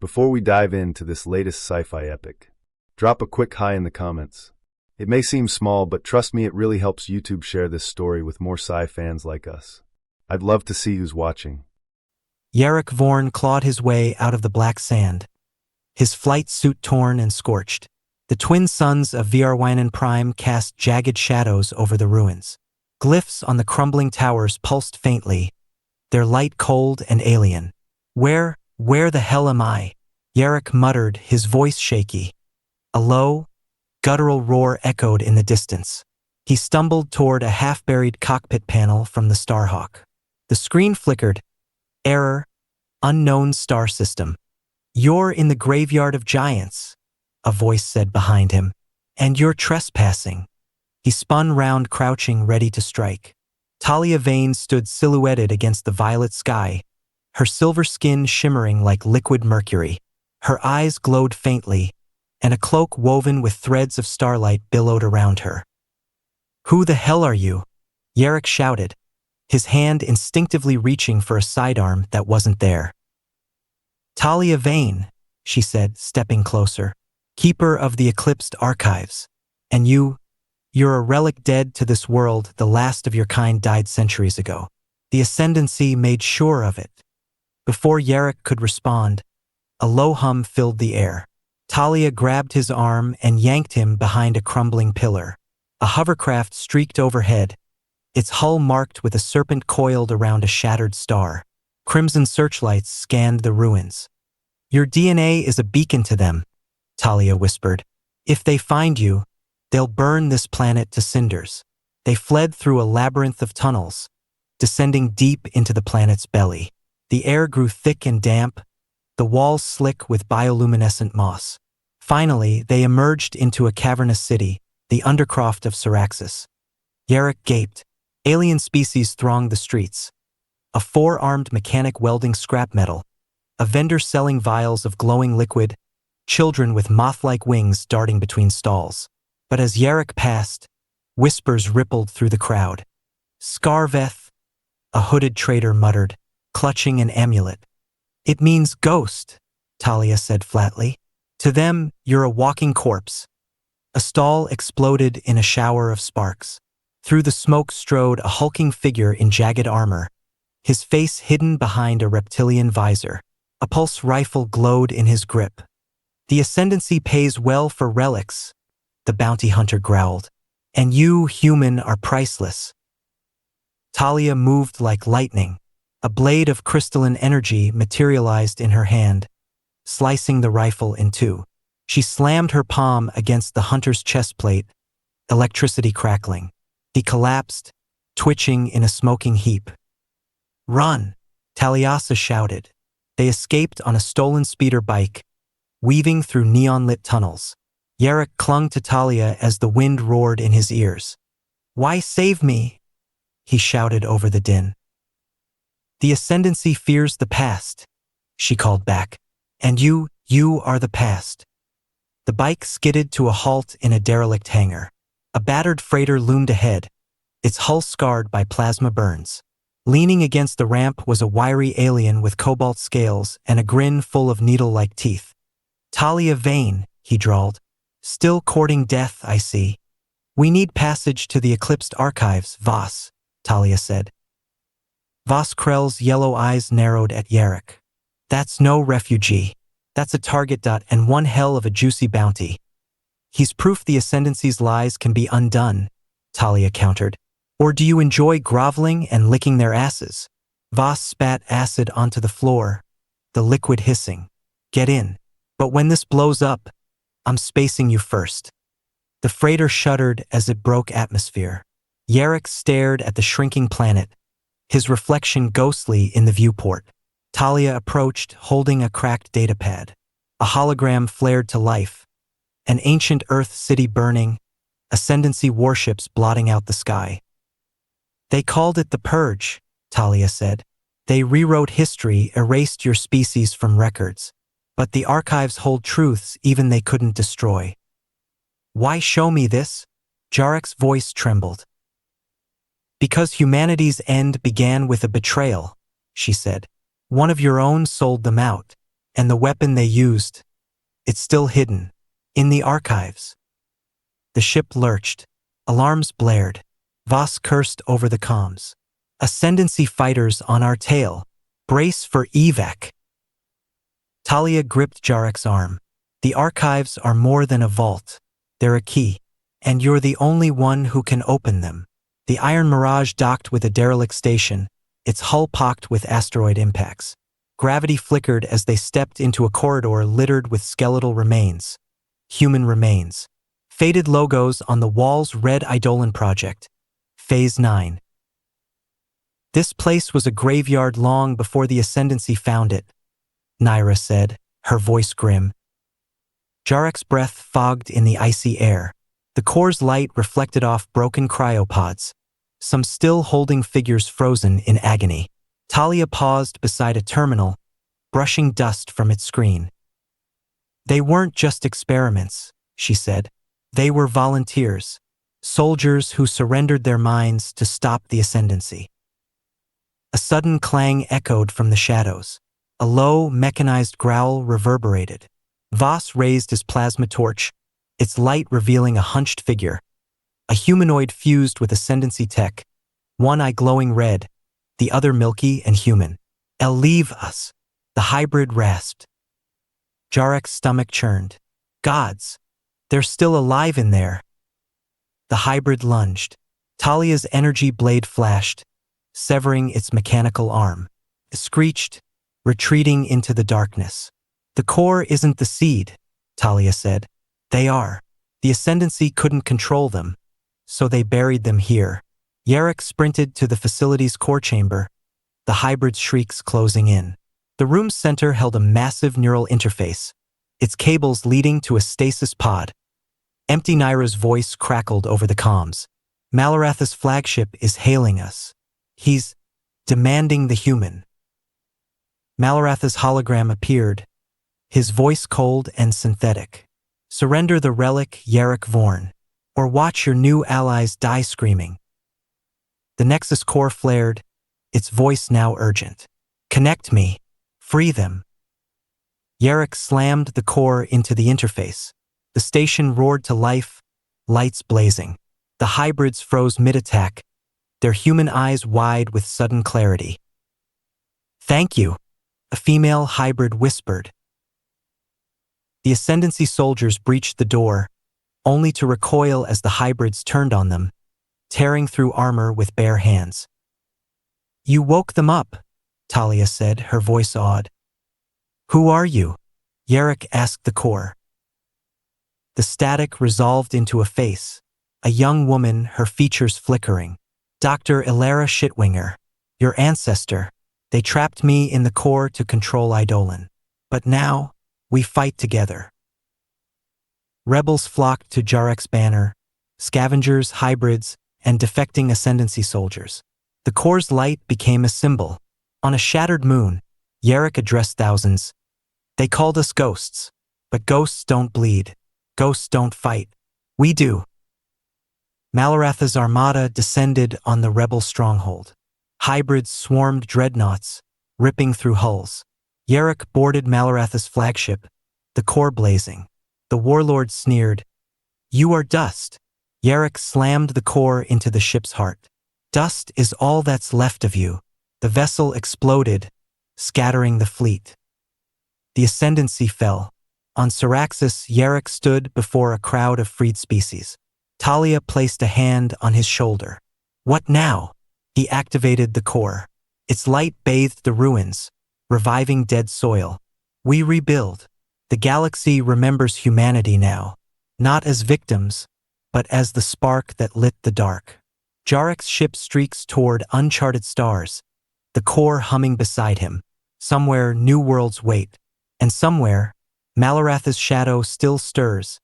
Before we dive into this latest sci-fi epic, drop a quick hi in the comments. It may seem small, but trust me, it really helps YouTube share this story with more sci fans like us. I'd love to see who's watching. Yarrick Vorn clawed his way out of the black sand, his flight suit torn and scorched. The twin suns of Vrwynen Prime cast jagged shadows over the ruins. Glyphs on the crumbling towers pulsed faintly, their light cold and alien. Where the hell am I? Yarrick muttered, his voice shaky. A low, guttural roar echoed in the distance. He stumbled toward a half-buried cockpit panel from the Starhawk. The screen flickered. Error, unknown star system. You're in the graveyard of giants, a voice said behind him. And you're trespassing. He spun round, crouching, ready to strike. Talia Vane stood silhouetted against the violet sky, her silver skin shimmering like liquid mercury. Her eyes glowed faintly, and a cloak woven with threads of starlight billowed around her. "Who the hell are you?" Yarrick shouted, his hand instinctively reaching for a sidearm that wasn't there. "Talia Vane," she said, stepping closer, "keeper of the eclipsed archives. And you're a relic dead to this world. The last of your kind died centuries ago. The Ascendancy made sure of it." Before Yarrick could respond, a low hum filled the air. Talia grabbed his arm and yanked him behind a crumbling pillar. A hovercraft streaked overhead, its hull marked with a serpent coiled around a shattered star. Crimson searchlights scanned the ruins. "Your DNA is a beacon to them," Talia whispered. "If they find you, they'll burn this planet to cinders." They fled through a labyrinth of tunnels, descending deep into the planet's belly. The air grew thick and damp, the walls slick with bioluminescent moss. Finally, they emerged into a cavernous city, the Undercroft of Syraxis. Yarrick gaped. Alien species thronged the streets. A four-armed mechanic welding scrap metal, a vendor selling vials of glowing liquid, children with moth-like wings darting between stalls. But as Yarrick passed, whispers rippled through the crowd. "Scarveth," a hooded trader muttered, clutching an amulet. "It means ghost," Talia said flatly. "To them, you're a walking corpse." A stall exploded in a shower of sparks. Through the smoke strode a hulking figure in jagged armor, his face hidden behind a reptilian visor. A pulse rifle glowed in his grip. "The Ascendancy pays well for relics," the bounty hunter growled. "And you, human, are priceless." Talia moved like lightning. A blade of crystalline energy materialized in her hand, slicing the rifle in two. She slammed her palm against the hunter's chest plate, electricity crackling. He collapsed, twitching in a smoking heap. "Run!" Taliasa shouted. They escaped on a stolen speeder bike, weaving through neon-lit tunnels. Yarrick clung to Talia as the wind roared in his ears. "Why save me?" he shouted over the din. "The Ascendancy fears the past," she called back. "And you are the past." The bike skidded to a halt in a derelict hangar. A battered freighter loomed ahead, its hull scarred by plasma burns. Leaning against the ramp was a wiry alien with cobalt scales and a grin full of needle-like teeth. "Talia Vane," he drawled. "Still courting death, I see." "We need passage to the Eclipsed Archives, Voss," Talia said. Voss Krell's yellow eyes narrowed at Yarrick. "That's no refugee. That's a target. And one hell of a juicy bounty." "He's proof the Ascendancy's lies can be undone," Talia countered. "Or do you enjoy groveling and licking their asses?" Voss spat acid onto the floor, the liquid hissing. "Get in. But when this blows up, I'm spacing you first." The freighter shuddered as it broke atmosphere. Yarrick stared at the shrinking planet, his reflection ghostly in the viewport. Talia approached, holding a cracked datapad. A hologram flared to life. An ancient Earth city burning, Ascendancy warships blotting out the sky. "They called it the Purge," Talia said. "They rewrote history, erased your species from records. But the archives hold truths even they couldn't destroy." "Why show me this?" Jarrek's voice trembled. "Because humanity's end began with a betrayal," she said. "One of your own sold them out. And the weapon they used, it's still hidden. In the archives. The ship lurched. Alarms blared. Voss cursed over the comms. Ascendancy fighters on our tail. Brace for evac. Talia gripped Jarek's arm. The archives are more than a vault. They're a key. And you're the only one who can open them. The Iron Mirage docked with a derelict station, its hull pocked with asteroid impacts. Gravity flickered as they stepped into a corridor littered with skeletal remains. Human remains. Faded logos on the walls read Eidolon Project. Phase 9. This place was a graveyard long before the Ascendancy found it, Naira said, her voice grim. Jarek's breath fogged in the icy air. The core's light reflected off broken cryopods, some still holding figures frozen in agony. Talia paused beside a terminal, brushing dust from its screen. They weren't just experiments, she said. They were volunteers, soldiers who surrendered their minds to stop the Ascendancy. A sudden clang echoed from the shadows. A low, mechanized growl reverberated. Voss raised his plasma torch, its light revealing a hunched figure. A humanoid fused with Ascendancy tech, one eye glowing red, the other milky and human. "They'll leave us," the hybrid rasped. Jarek's stomach churned. Gods, they're still alive in there. The hybrid lunged. Talia's energy blade flashed, severing its mechanical arm. It screeched, retreating into the darkness. "The core isn't the seed," Talia said. "They are. The Ascendancy couldn't control them, so they buried them here." Yarek sprinted to the facility's core chamber, the hybrid's shrieks closing in. The room's center held a massive neural interface, its cables leading to a stasis pod. Empty Naira's voice crackled over the comms. "Malarath's flagship is hailing us. He's demanding the human." Malarath's hologram appeared, his voice cold and synthetic. "Surrender the relic, Yarek Vorn, or watch your new allies die screaming." The Nexus Core flared, its voice now urgent. "Connect me. Free them." Yarek slammed the core into the interface. The station roared to life, lights blazing. The hybrids froze mid-attack, their human eyes wide with sudden clarity. "Thank you," a female hybrid whispered. The Ascendancy soldiers breached the door, only to recoil as the hybrids turned on them, tearing through armor with bare hands. "You woke them up," Talia said, her voice awed. "Who are you?" Yarek asked the core. The static resolved into a face, a young woman, her features flickering. "Dr. Ilara Shitwinger, your ancestor. They trapped me in the core to control Eidolon. But now, we fight together." Rebels flocked to Jarek's banner, scavengers, hybrids, and defecting Ascendancy soldiers. The core's light became a symbol. On a shattered moon, Yarek addressed thousands. "They called us ghosts, but ghosts don't bleed. Ghosts don't fight. We do." Malarath's armada descended on the rebel stronghold. Hybrids swarmed dreadnoughts, ripping through hulls. Yarek boarded Malarath's flagship, the core blazing. The warlord sneered, "You are dust." Yarek slammed the core into the ship's heart. "Dust is all that's left of you." The vessel exploded, scattering the fleet. The Ascendancy fell. On Syraxis, Yarek stood before a crowd of freed species. Talia placed a hand on his shoulder. "What now?" He activated the core. Its light bathed the ruins, reviving dead soil. "We rebuild." The galaxy remembers humanity now, not as victims, but as the spark that lit the dark. Jarek's ship streaks toward uncharted stars, the core humming beside him. Somewhere new worlds wait, and somewhere Malarath's shadow still stirs,